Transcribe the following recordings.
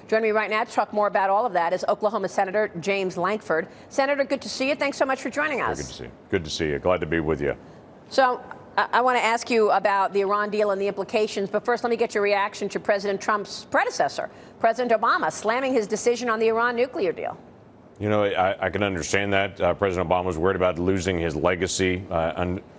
Joining me right now to talk more about all of that is Oklahoma Senator James Lankford. Senator, good to see you. Thanks so much for joining us. Good to see you. Good to see you. Glad to be with you. So I want to ask you about the Iran deal and the implications, but first let me get your reaction to President Trump's predecessor, President Obama, slamming his decision on the Iran nuclear deal. You know, I can understand that. President Obama was worried about losing his legacy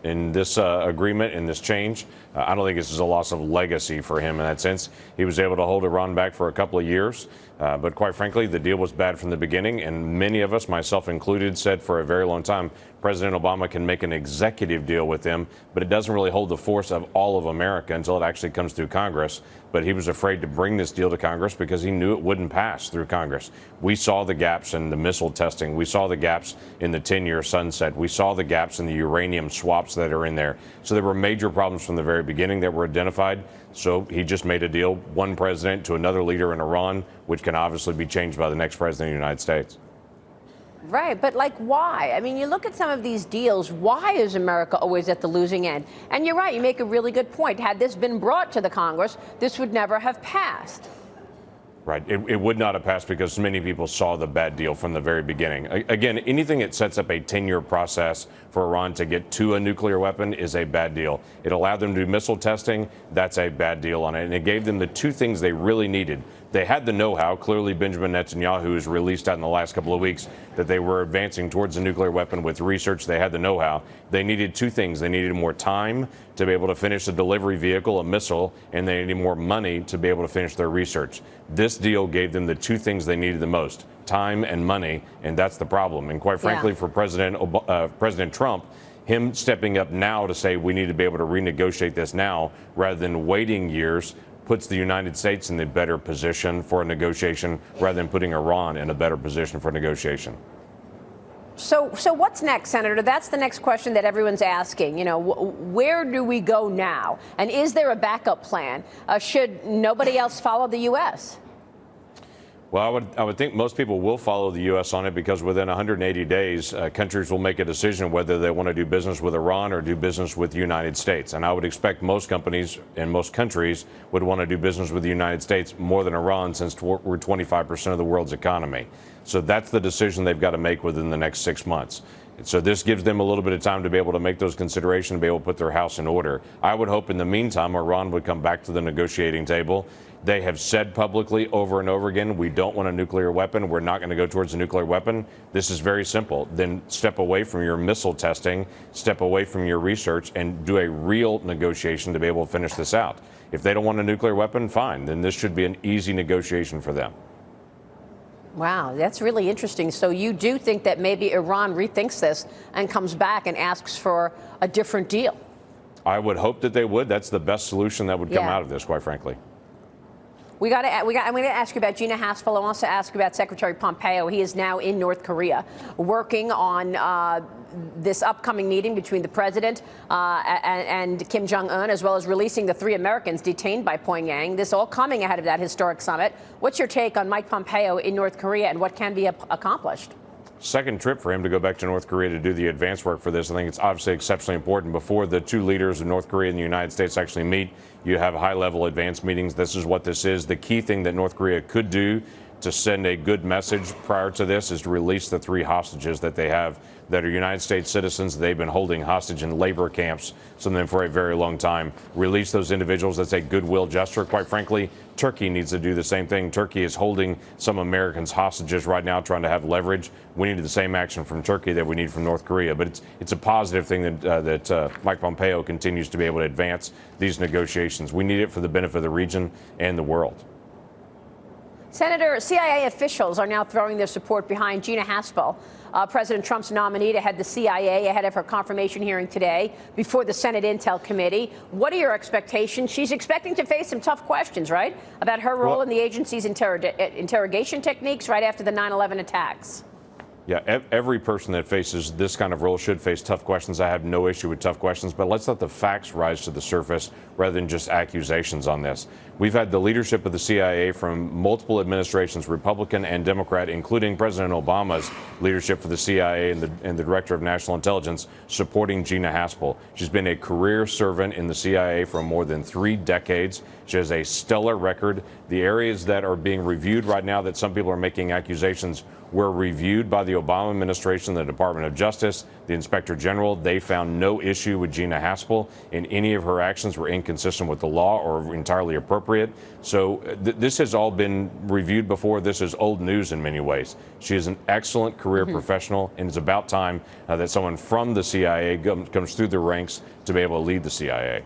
in this agreement, in this change. I don't think this is a loss of legacy for him in that sense. He was able to hold Iran back for a couple of years. But quite frankly, the deal was bad from the beginning. And many of us, myself included, said for a very long time, President Obama can make an executive deal with them, but it doesn't really hold the force of all of America until it actually comes through Congress. But he was afraid to bring this deal to Congress because he knew it wouldn't pass through Congress. We saw the gaps in the missile testing. We saw the gaps in the 10-year sunset. We saw the gaps in the uranium swaps that are in there. So there were major problems from the very beginning that were identified. So he just made a deal, one president to another leader in Iran, which can obviously be changed by the next president of the United States. Right, but like why? I mean, you look at some of these deals, why is America always at the losing end? And you're right, you make a really good point. Had this been brought to the Congress, this would never have passed. Right. It would not have passed because many people saw the bad deal from the very beginning. Again, anything that sets up a 10-year process for Iran to get to a nuclear weapon is a bad deal. It allowed them to do missile testing. That's a bad deal on it. And it gave them the two things they really needed. They had the know-how. Clearly, Benjamin Netanyahu has released that in the last couple of weeks that they were advancing towards a nuclear weapon with research. They had the know-how. They needed two things. They needed more time to be able to finish a delivery vehicle, a missile, and they needed more money to be able to finish their research. This deal gave them the two things they needed the most, time and money, and that's the problem. And quite frankly, for President Trump, him stepping up now to say we need to be able to renegotiate this now rather than waiting years puts the United States in the better position for a negotiation rather than putting Iran in a better position for negotiation. So what's next, Senator? That's the next question that everyone's asking. You know, where do we go now? And is there a backup plan? Should nobody else follow the U.S.? Well, I would think most people will follow the U.S. on it because within 180 days, countries will make a decision whether they want to do business with Iran or do business with the United States. And I would expect most companies and most countries would want to do business with the United States more than Iran, since we're 25% of the world's economy. So that's the decision they've got to make within the next 6 months. So this gives them a little bit of time to be able to make those considerations, to be able to put their house in order. I would hope in the meantime, Iran would come back to the negotiating table. They have said publicly over and over again, we don't want a nuclear weapon. We're not going to go towards a nuclear weapon. This is very simple. Then step away from your missile testing, step away from your research, and do a real negotiation to be able to finish this out. If they don't want a nuclear weapon, fine. Then this should be an easy negotiation for them. Wow, that's really interesting. So you do think that maybe Iran rethinks this and comes back and asks for a different deal? I would hope that they would. That's the best solution that would come out of this, quite frankly. I'm going to ask you about Gina Haspel. I want to ask you about Secretary Pompeo. He is now in North Korea working on this upcoming meeting between the president and Kim Jong-un, as well as releasing the 3 Americans detained by Pyongyang. This all coming ahead of that historic summit. What's your take on Mike Pompeo in North Korea and what can be accomplished? Second trip for him to go back to North Korea to do the advance work for this. I think it's obviously exceptionally important. Before the two leaders of North Korea and the United States actually meet, you have high-level advance meetings. This is what this is. The key thing that North Korea could do to send a good message prior to this is to release the 3 hostages that they have that are United States citizens. They've been holding hostage in labor camps, some of them for a very long time. Release those individuals. That's a goodwill gesture. Quite frankly, Turkey needs to do the same thing. Turkey is holding some Americans hostages right now, trying to have leverage. We need the same action from Turkey that we need from North Korea. But it's a positive thing that Mike Pompeo continues to be able to advance these negotiations. We need it for the benefit of the region and the world. Senator, CIA officials are now throwing their support behind Gina Haspel, President Trump's nominee to head the CIA ahead of her confirmation hearing today before the Senate Intel Committee. What are your expectations? She's expecting to face some tough questions, right, about her role in the agency's interrogation techniques right after the 9/11 attacks. Yeah, every person that faces this kind of role should face tough questions. I have no issue with tough questions, but let's let the facts rise to the surface rather than just accusations on this. We've had the leadership of the CIA from multiple administrations, Republican and Democrat, including President Obama's leadership for the CIA and the Director of National Intelligence, supporting Gina Haspel. She's been a career servant in the CIA for more than 3 decades. She has a stellar record. The areas that are being reviewed right now that some people are making accusations were reviewed by the Obama administration, the Department of Justice, the Inspector General. They found no issue with Gina Haspel, and any of her actions were inconsistent with the law or entirely appropriate. So this has all been reviewed before. This is old news in many ways. She is an excellent career professional, and it's about time that someone from the CIA comes through the ranks to be able to lead the CIA.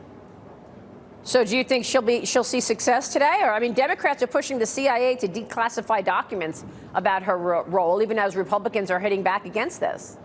So do you think she'll see success today? Or, I mean, Democrats are pushing the CIA to declassify documents about her role, even as Republicans are hitting back against this.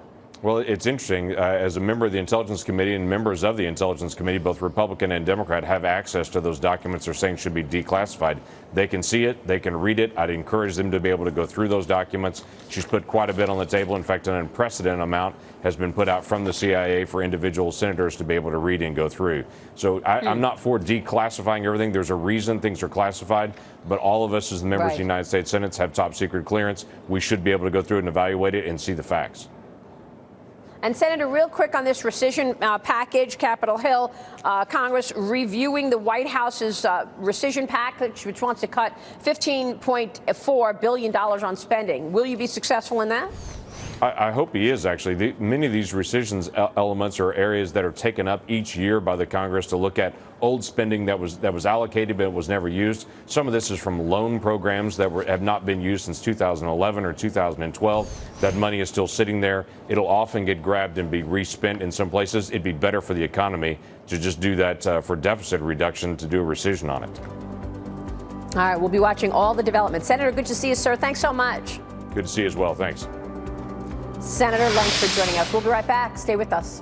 Well, it's interesting. As a member of the Intelligence Committee and members of the Intelligence Committee, both Republican and Democrat, have access to those documents they're saying should be declassified. They can see it. They can read it. I'd encourage them to be able to go through those documents. She's put quite a bit on the table. In fact, an unprecedented amount has been put out from the CIA for individual senators to be able to read and go through. So I'm not for declassifying everything. There's a reason things are classified. But all of us as the members of the United States Senate have top secret clearance. We should be able to go through it and evaluate it and see the facts. And Senator, real quick on this rescission package, Capitol Hill, Congress reviewing the White House's rescission package, which wants to cut $15.4 billion on spending. Will you be successful in that? I hope he is, actually. Many of these rescissions elements are areas that are taken up each year by the Congress to look at old spending that was allocated but was never used. Some of this is from loan programs that have not been used since 2011 or 2012. That money is still sitting there. It'll often get grabbed and be respent in some places. It'd be better for the economy to just do that for deficit reduction, to do a rescission on it. All right, we'll be watching all the developments. Senator, good to see you, sir. Thanks so much. Good to see you as well. Thanks. Senator Lankford joining us. We'll be right back. Stay with us.